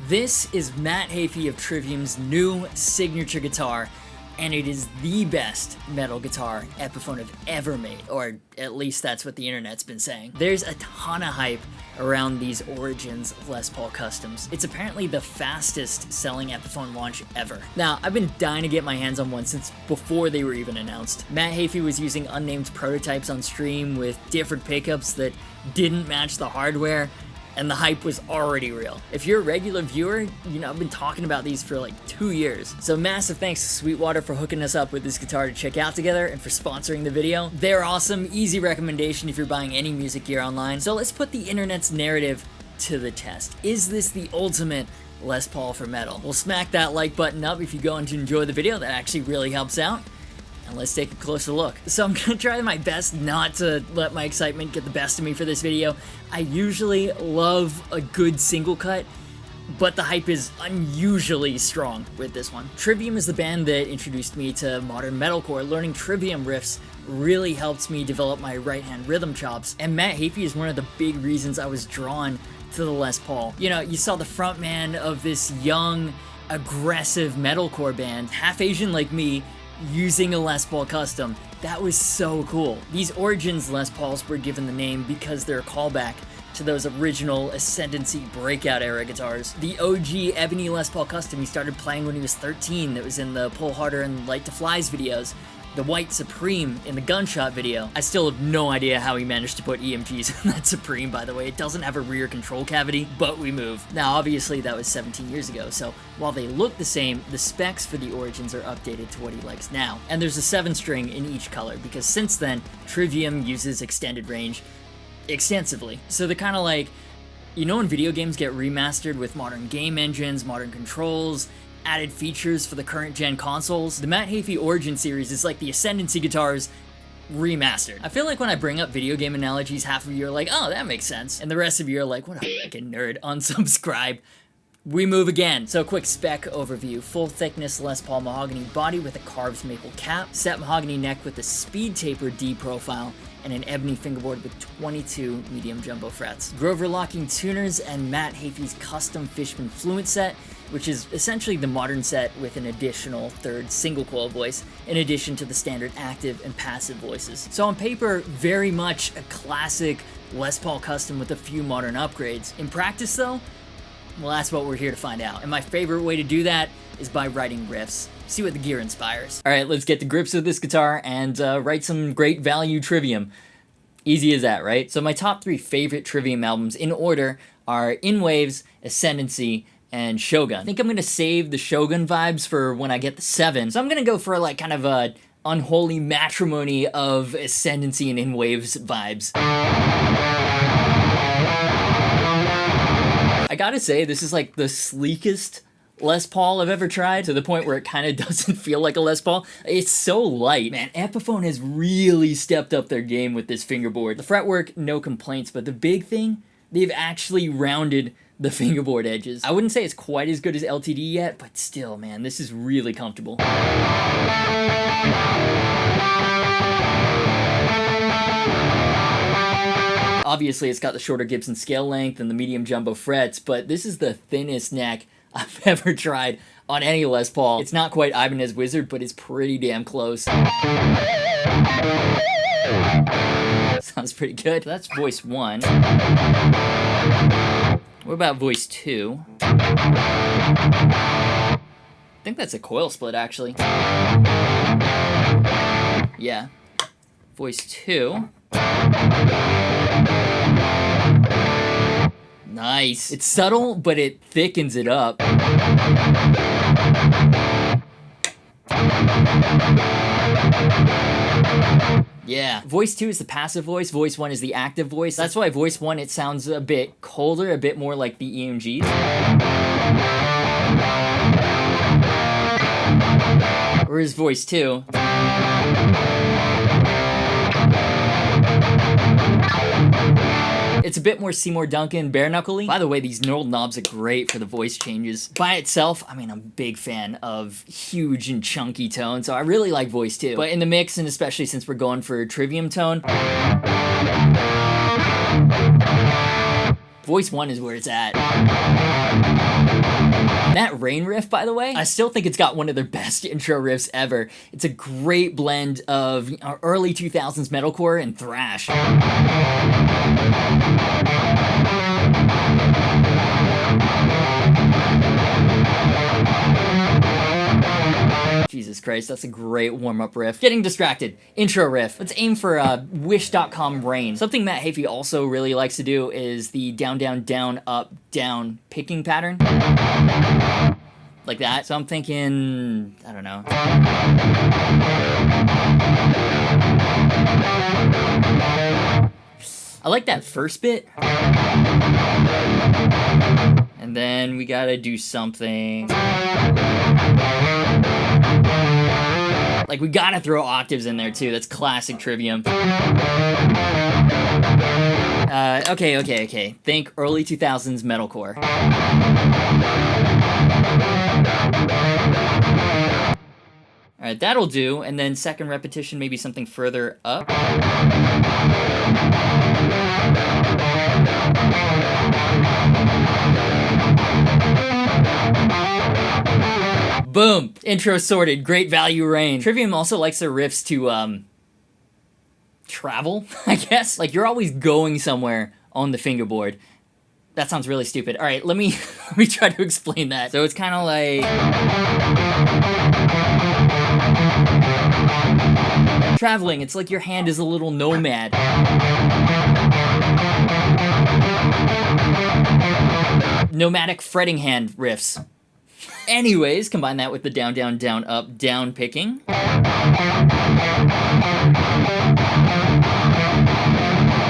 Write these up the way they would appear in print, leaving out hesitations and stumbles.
This is Matt Heafy of Trivium's new signature guitar, and it is the best metal guitar Epiphone have ever made, or at least that's what the internet's been saying. There's a ton of hype around these Origins Les Paul Customs. It's apparently the fastest selling Epiphone launch ever. Now, I've been dying to get my hands on one since before they were even announced. Matt Heafy was using unnamed prototypes on stream with different pickups that didn't match the hardware, and the hype was already real. If you're a regular viewer, you know I've been talking about these for like 2 years. So massive thanks to Sweetwater for hooking us up with this guitar to check out together and for sponsoring the video. They're awesome, easy recommendation if you're buying any music gear online. So let's put the internet's narrative to the test. Is this the ultimate Les Paul for metal? We'll smack that like button up if you go on to enjoy the video. That actually really helps out. And let's take a closer look. So I'm gonna try my best not to let my excitement get the best of me for this video. I usually love a good single cut, but the hype is unusually strong with this one. Trivium is the band that introduced me to modern metalcore. Learning Trivium riffs really helped me develop my right-hand rhythm chops, and Matt Heafy is one of the big reasons I was drawn to the Les Paul. You know, you saw the frontman of this young, aggressive metalcore band, half Asian like me, using a Les Paul custom. That was so cool. These Origins Les Pauls were given the name because they're a callback to those original Ascendancy breakout era guitars. The OG Ebony Les Paul custom he started playing when he was 13, that was in the Pull Harder and Light to Flies videos, the White Supreme in the Gunshot video. I still have no idea how he managed to put EMGs in that Supreme, by the way. It doesn't have a rear control cavity, but we move. Now, obviously, that was 17 years ago, so while they look the same, the specs for the Origins are updated to what he likes now. And there's a 7-string in each color, because since then, Trivium uses extended range extensively. So they're kind of like, you know when video games get remastered with modern game engines, modern controls, added features for the current gen consoles? The Matt Heafy Origin series is like the Ascendancy guitars remastered. I feel like when I bring up video game analogies, half of you are like, oh, that makes sense. And the rest of you are like, what a fucking nerd, unsubscribe. We move again. So quick spec overview. Full thickness Les Paul mahogany body with a carved maple cap, set mahogany neck with a speed taper D profile, and an ebony fingerboard with 22 medium jumbo frets. Grover locking tuners and Matt Heafy's custom Fishman Fluent set, which is essentially the modern set with an additional third single coil voice, in addition to the standard active and passive voices. So on paper, very much a classic Les Paul custom with a few modern upgrades. In practice though, well, that's what we're here to find out. And my favorite way to do that is by writing riffs. See what the gear inspires. All right, let's get to grips with this guitar and write some great value Trivium. Easy as that, right? So my top 3 favorite Trivium albums in order are In Waves, Ascendancy, and Shogun. I think I'm gonna save the Shogun vibes for when I get the 7. So I'm gonna go for like kind of a unholy matrimony of Ascendancy and In Waves vibes. I gotta say, this is like the sleekest Les Paul I've ever tried, to the point where it kind of doesn't feel like a Les Paul. It's so light. Man, Epiphone has really stepped up their game with this fingerboard. The fretwork, no complaints, but the big thing, they've actually rounded the fingerboard edges. I wouldn't say it's quite as good as LTD yet, but still, man, this is really comfortable. Obviously, it's got the shorter Gibson scale length and the medium jumbo frets, but this is the thinnest neck I've ever tried on any Les Paul. It's not quite Ibanez Wizard, but it's pretty damn close. Sounds pretty good. That's voice 1. What about voice 2? I think that's a coil split, actually. Yeah. Voice 2. Nice. It's subtle, but it thickens it up. Yeah. Voice 2 is the passive voice, voice 1 is the active voice. That's why voice 1, it sounds a bit colder, a bit more like the EMGs. Whereas voice 2... it's a bit more Seymour Duncan, bare knuckly. By the way, these knurled knobs are great for the voice changes. By itself, I mean, I'm a big fan of huge and chunky tones, so I really like voice 2. But in the mix, and especially since we're going for a Trivium tone, voice 1 is where it's at. That rain riff, by the way, I still think it's got one of their best intro riffs ever. It's a great blend of early 2000s metalcore and thrash. Jesus Christ, that's a great warm-up riff. Getting distracted. Intro riff. Let's aim for Wish.com Rain. Something Matt Heafy also really likes to do is the down, down, down, up, down picking pattern. Like that. So I'm thinking, I don't know. I like that first bit. And then we gotta do something. Like, we gotta throw octaves in there too. That's classic Trivium. Okay. Think early 2000s metalcore. Alright, that'll do. And then second repetition, maybe something further up. Boom! Intro sorted. Great value range. Trivium also likes their riffs to, travel, I guess. Like, you're always going somewhere on the fingerboard. That sounds really stupid. Alright, let me try to explain that. So it's kind of like... traveling. It's like your hand is a little nomad. Nomadic fretting hand riffs. Anyways, combine that with the down, down, down, up, down picking.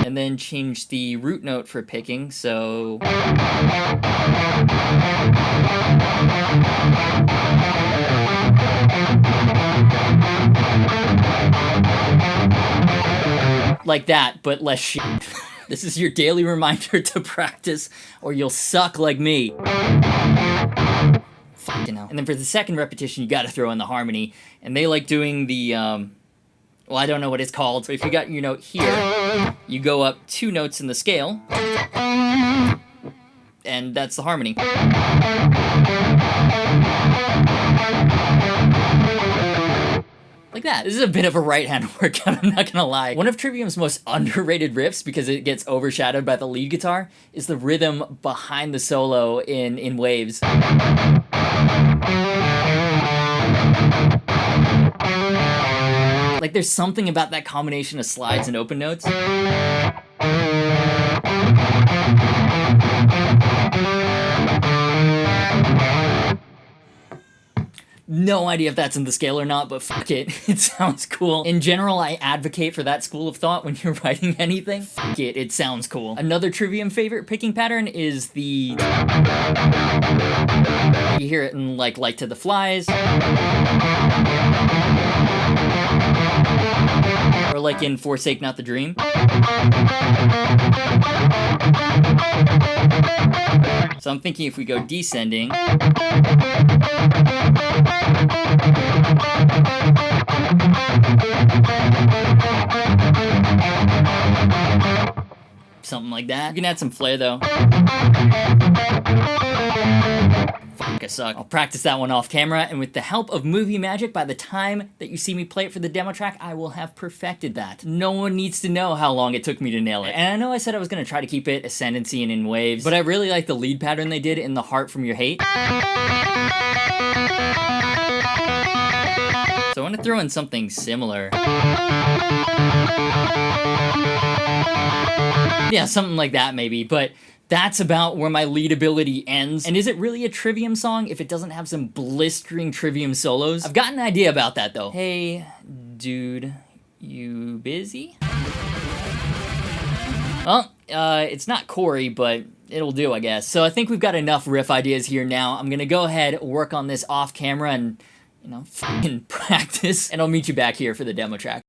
And then change the root note for picking, so... like that, but less shit. This is your daily reminder to practice, or you'll suck like me. Fucking hell. And then for the second repetition, you gotta throw in the harmony. And they like doing the, well, I don't know what it's called. So if you got your note here, you go up 2 notes in the scale. And that's the harmony. Like that. This is a bit of a right-hand workout, I'm not gonna lie. One of Trivium's most underrated riffs, because it gets overshadowed by the lead guitar, is the rhythm behind the solo in Waves. Like, there's something about that combination of slides and open notes. No idea if that's in the scale or not, but fuck it. It sounds cool. In general, I advocate for that school of thought when you're writing anything. Fuck it, it sounds cool. Another Trivium favorite picking pattern is the... you hear it in, like, Light to the Flies. Or like in Forsake Not the Dream. So I'm thinking if we go descending... something like that. You can add some flair though. Fuck, I suck. I'll practice that one off camera, and with the help of movie magic, by the time that you see me play it for the demo track, I will have perfected that. No one needs to know how long it took me to nail it. And I know I said I was gonna try to keep it ascendancy and in waves, but I really like the lead pattern they did in the Heart From Your Hate. So I want to throw in something similar. Yeah, something like that maybe, but that's about where my lead ability ends. And is it really a Trivium song if it doesn't have some blistering Trivium solos? I've got an idea about that though. Hey, dude, you busy? Well, it's not Corey, but it'll do, I guess. So I think we've got enough riff ideas here now. I'm gonna go ahead, work on this off camera, and, you know, fucking practice, and I'll meet you back here for the demo track.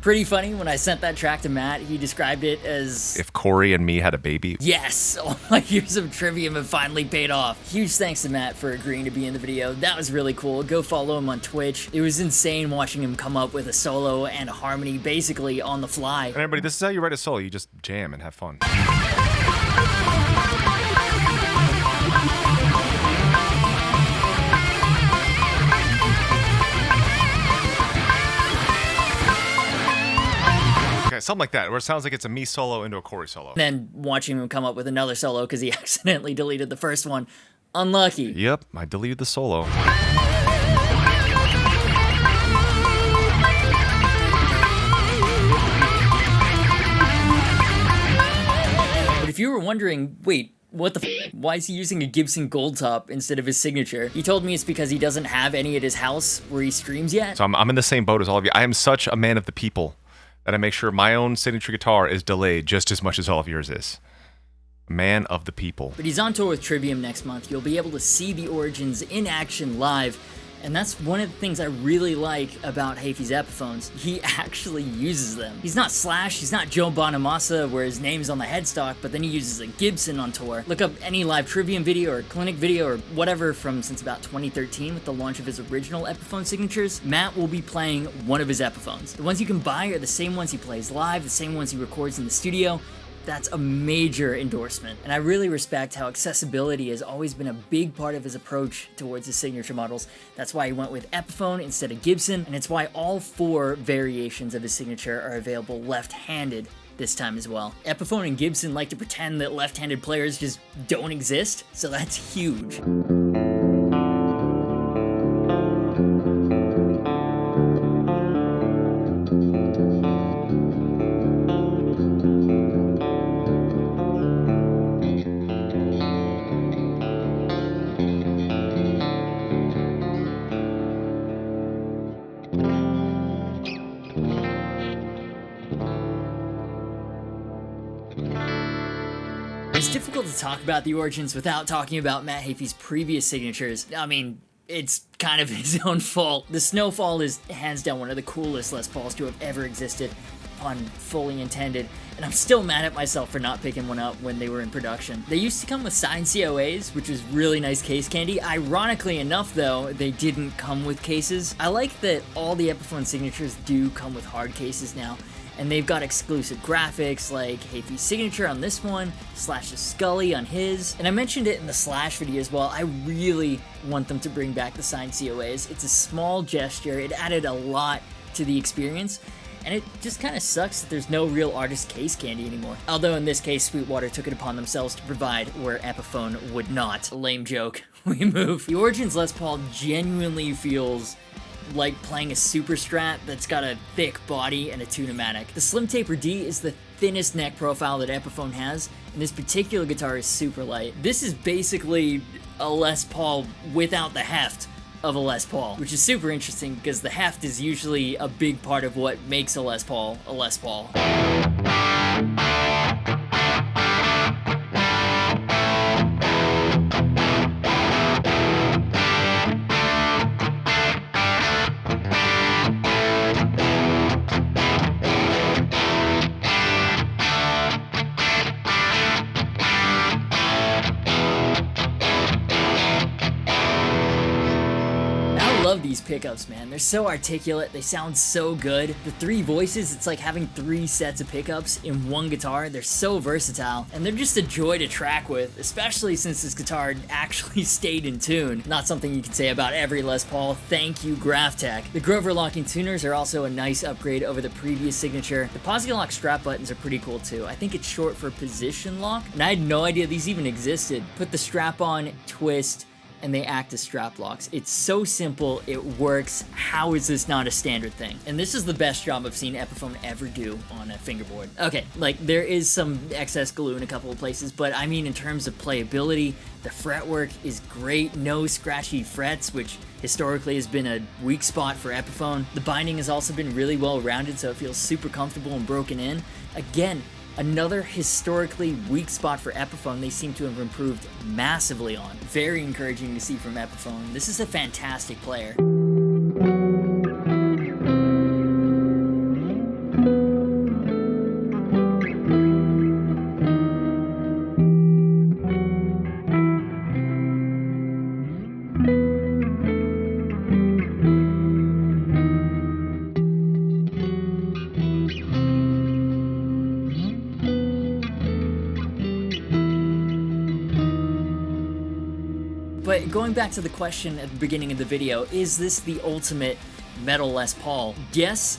Pretty funny, when I sent that track to Matt, he described it as if Corey and me had a baby. Yes, all my years of Trivium have finally paid off. Huge thanks to Matt for agreeing to be in the video. That was really cool. Go follow him on Twitch. It was insane watching him come up with a solo and a harmony basically on the fly. And everybody, this is how you write a solo. You just jam and have fun. Something like that, where it sounds like it's a me solo into a Corey solo. Then watching him come up with another solo because he accidentally deleted the first one. Unlucky. Yep, I deleted the solo. But if you were wondering, wait, what the why is he using a Gibson Gold Top instead of his signature? He told me it's because he doesn't have any at his house where he streams yet. So I'm in the same boat as all of you. I am such a man of the people that I make sure my own signature guitar is delayed just as much as all of yours is. Man of the people. But he's on tour with Trivium next month. You'll be able to see the Origins in action live, and that's one of the things I really like about Heafy's Epiphones. He actually uses them. He's not Slash, he's not Joe Bonamassa where his name's on the headstock, but then he uses a Gibson on tour. Look up any live Trivium video or Clinic video or whatever from since about 2013 with the launch of his original Epiphone signatures. Matt will be playing one of his Epiphones. The ones you can buy are the same ones he plays live, the same ones he records in the studio. That's a major endorsement, and I really respect how accessibility has always been a big part of his approach towards his signature models. That's why he went with Epiphone instead of Gibson, and it's why all 4 variations of his signature are available left-handed this time as well. Epiphone and Gibson like to pretend that left-handed players just don't exist, so that's huge. It's difficult to talk about the Origins without talking about Matt Heafy's previous signatures. I mean, it's kind of his own fault. The Snowfall is hands down one of the coolest Les Pauls to have ever existed, pun fully intended, and I'm still mad at myself for not picking one up when they were in production. They used to come with signed COAs, which was really nice case candy. Ironically enough though, they didn't come with cases. I like that all the Epiphone signatures do come with hard cases now, and they've got exclusive graphics like Heafy's signature on this one, Slash's Scully on his, and I mentioned it in the Slash video as well. I really want them to bring back the signed COAs. It's a small gesture, it added a lot to the experience, and it just kind of sucks that there's no real artist case candy anymore. Although in this case, Sweetwater took it upon themselves to provide where Epiphone would not. Lame joke. We move. The Origins Les Paul genuinely feels like playing a Super Strat that's got a thick body and a Tune-o-matic. The Slim Taper D is the thinnest neck profile that Epiphone has, and this particular guitar is super light. This is basically a Les Paul without the heft of a Les Paul, which is super interesting because the heft is usually a big part of what makes a Les Paul a Les Paul. These pickups, man, they're so articulate, they sound so good. The 3 voices, it's like having 3 sets of pickups in one guitar. They're so versatile, and they're just a joy to track with, especially since this guitar actually stayed in tune. Not something you can say about every Les Paul. Thank you, GraphTech. The Grover locking tuners are also a nice upgrade over the previous signature. The Posi Lock strap buttons are pretty cool too. I think it's short for position lock, and I had no idea these even existed. Put the strap on, twist, and they act as strap locks. It's so simple, it works. How is this not a standard thing? And this is the best job I've seen Epiphone ever do on a fingerboard. Okay, like there is some excess glue in a couple of places, but I mean in terms of playability, the fretwork is great, no scratchy frets, which historically has been a weak spot for Epiphone. The binding has also been really well rounded, so it feels super comfortable and broken in. Again, another historically weak spot for Epiphone they seem to have improved massively on. Very encouraging to see from Epiphone. This is a fantastic player. But going back to the question at the beginning of the video, is this the ultimate metal Les Paul? Yes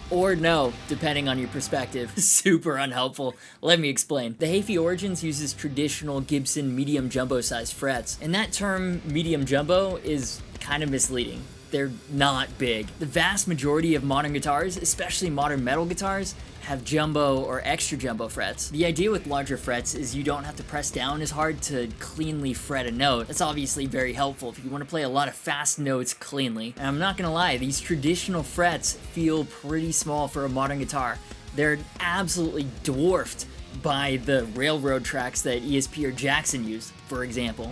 or no, depending on your perspective. Super unhelpful. Let me explain. The Heafy Origins uses traditional Gibson medium jumbo sized frets, and that term medium jumbo is kind of misleading. They're not big. The vast majority of modern guitars, especially modern metal guitars, have jumbo or extra jumbo frets. The idea with larger frets is you don't have to press down as hard to cleanly fret a note. That's obviously very helpful if you want to play a lot of fast notes cleanly. And I'm not gonna lie, these traditional frets feel pretty small for a modern guitar. They're absolutely dwarfed by the railroad tracks that ESP or Jackson used, for example.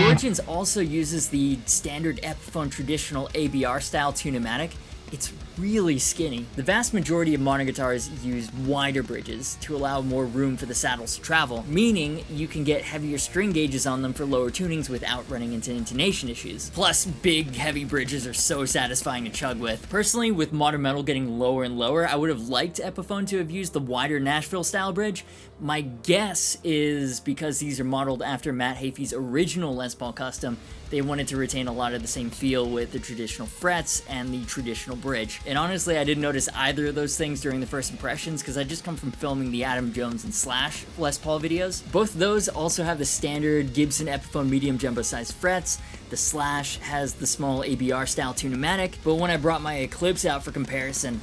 Origins also uses the standard Epiphone traditional ABR style tunematic. It's really skinny. The vast majority of modern guitars use wider bridges to allow more room for the saddles to travel, meaning you can get heavier string gauges on them for lower tunings without running into intonation issues. Plus, big, heavy bridges are so satisfying to chug with. Personally, with modern metal getting lower and lower, I would have liked Epiphone to have used the wider Nashville style bridge. My guess is because these are modeled after Matt Heafy's original Les Paul custom, they wanted to retain a lot of the same feel with the traditional frets and the traditional bridge. And honestly, I didn't notice either of those things during the first impressions because I just come from filming the Adam Jones and Slash Les Paul videos. Both of those also have the standard Gibson Epiphone medium jumbo sized frets. The Slash has the small ABR style tunematic, but when I brought my Eclipse out for comparison,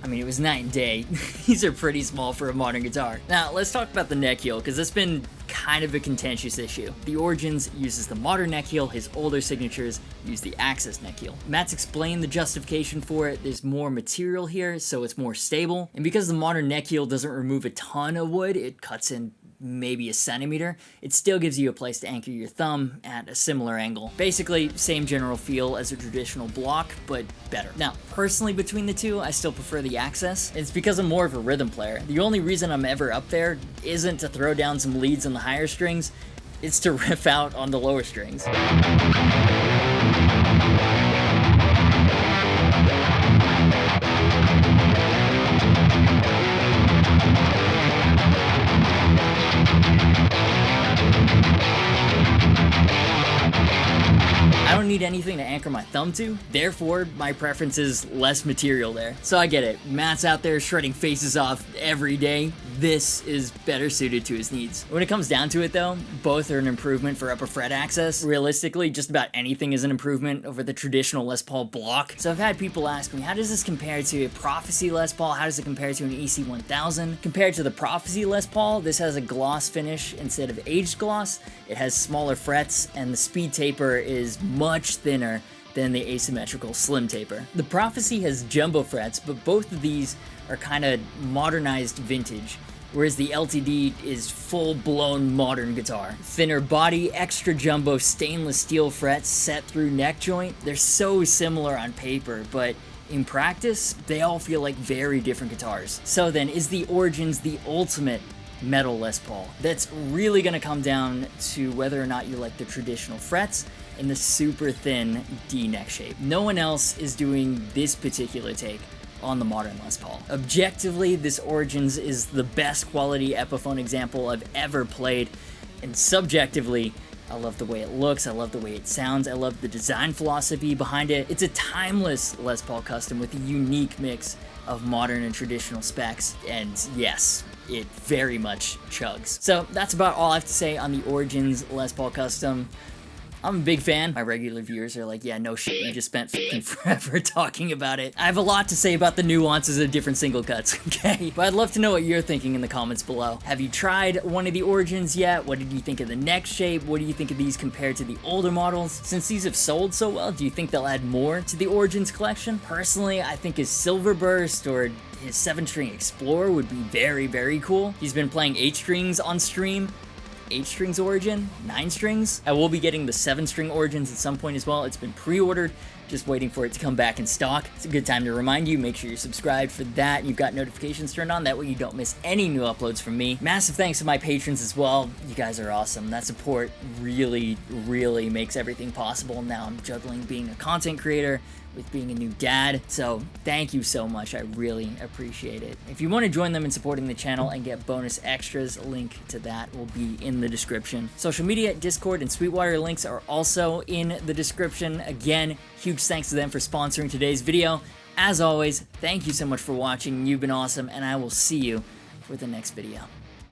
I mean, it was night and day. These are pretty small for a modern guitar. Now, let's talk about the neck heel, because that's been kind of a contentious issue. The Origins uses the modern neck heel, his older signatures use the Axis neck heel. Matt's explained the justification for it. There's more material here, so it's more stable. And because the modern neck heel doesn't remove a ton of wood, it cuts in maybe a centimeter, it still gives you a place to anchor your thumb at a similar angle. Basically, same general feel as a traditional block, but better. Now, personally between the two, I still prefer the Axis. It's because I'm more of a rhythm player. The only reason I'm ever up there isn't to throw down some leads on the higher strings, it's to riff out on the lower strings. I don't need anything to anchor my thumb to, therefore my preference is less material there. So I get it, Matt's out there shredding faces off every day, this is better suited to his needs. When it comes down to it though, both are an improvement for upper fret access. Realistically, just about anything is an improvement over the traditional Les Paul block. So I've had people ask me, how does this compare to a Prophecy Les Paul? How does it compare to an EC1000? Compared to the Prophecy Les Paul, this has a gloss finish instead of aged gloss. It has smaller frets and the speed taper is much thinner than the asymmetrical slim taper. The Prophecy has jumbo frets, but both of these are kind of modernized vintage, whereas the LTD is full-blown modern guitar. Thinner body, extra jumbo stainless steel frets set through neck joint. They're so similar on paper, but in practice, they all feel like very different guitars. So then, is the Origins the ultimate metal Les Paul? That's really gonna come down to whether or not you like the traditional frets and the super thin D neck shape. No one else is doing this particular take on the modern Les Paul. Objectively, this Origins is the best quality Epiphone example I've ever played, and subjectively, I love the way it looks, I love the way it sounds, I love the design philosophy behind it. It's a timeless Les Paul custom with a unique mix of modern and traditional specs, and yes, it very much chugs. So that's about all I have to say on the Origins Les Paul custom. I'm a big fan. My regular viewers are like, yeah, no shit, you just spent fucking forever talking about it. I have a lot to say about the nuances of different single cuts, okay? But I'd love to know what you're thinking in the comments below. Have you tried one of the Origins yet? What did you think of the neck shape? What do you think of these compared to the older models? Since these have sold so well, do you think they'll add more to the Origins collection? Personally, I think his Silver Burst or his 7-string Explorer would be very, very cool. He's been playing 8 strings on stream. 8 strings Origin, 9 strings. I will be getting the 7-string Origins at some point as well. It's been pre-ordered. just waiting for it to come back in stock. It's a good time to remind you, make sure you're subscribed for that. You've got notifications turned on, that way you don't miss any new uploads from me. Massive thanks to my patrons as well. You guys are awesome. That support really, really makes everything possible. Now I'm juggling being a content creator with being a new dad, so thank you so much. I really appreciate it. If you want to join them in supporting the channel and get bonus extras, link to that will be in the description. Social media, Discord, and Sweetwater links are also in the description. Again, huge thanks to them for sponsoring today's video. As always, thank you so much for watching. You've been awesome, and I will see you for the next video.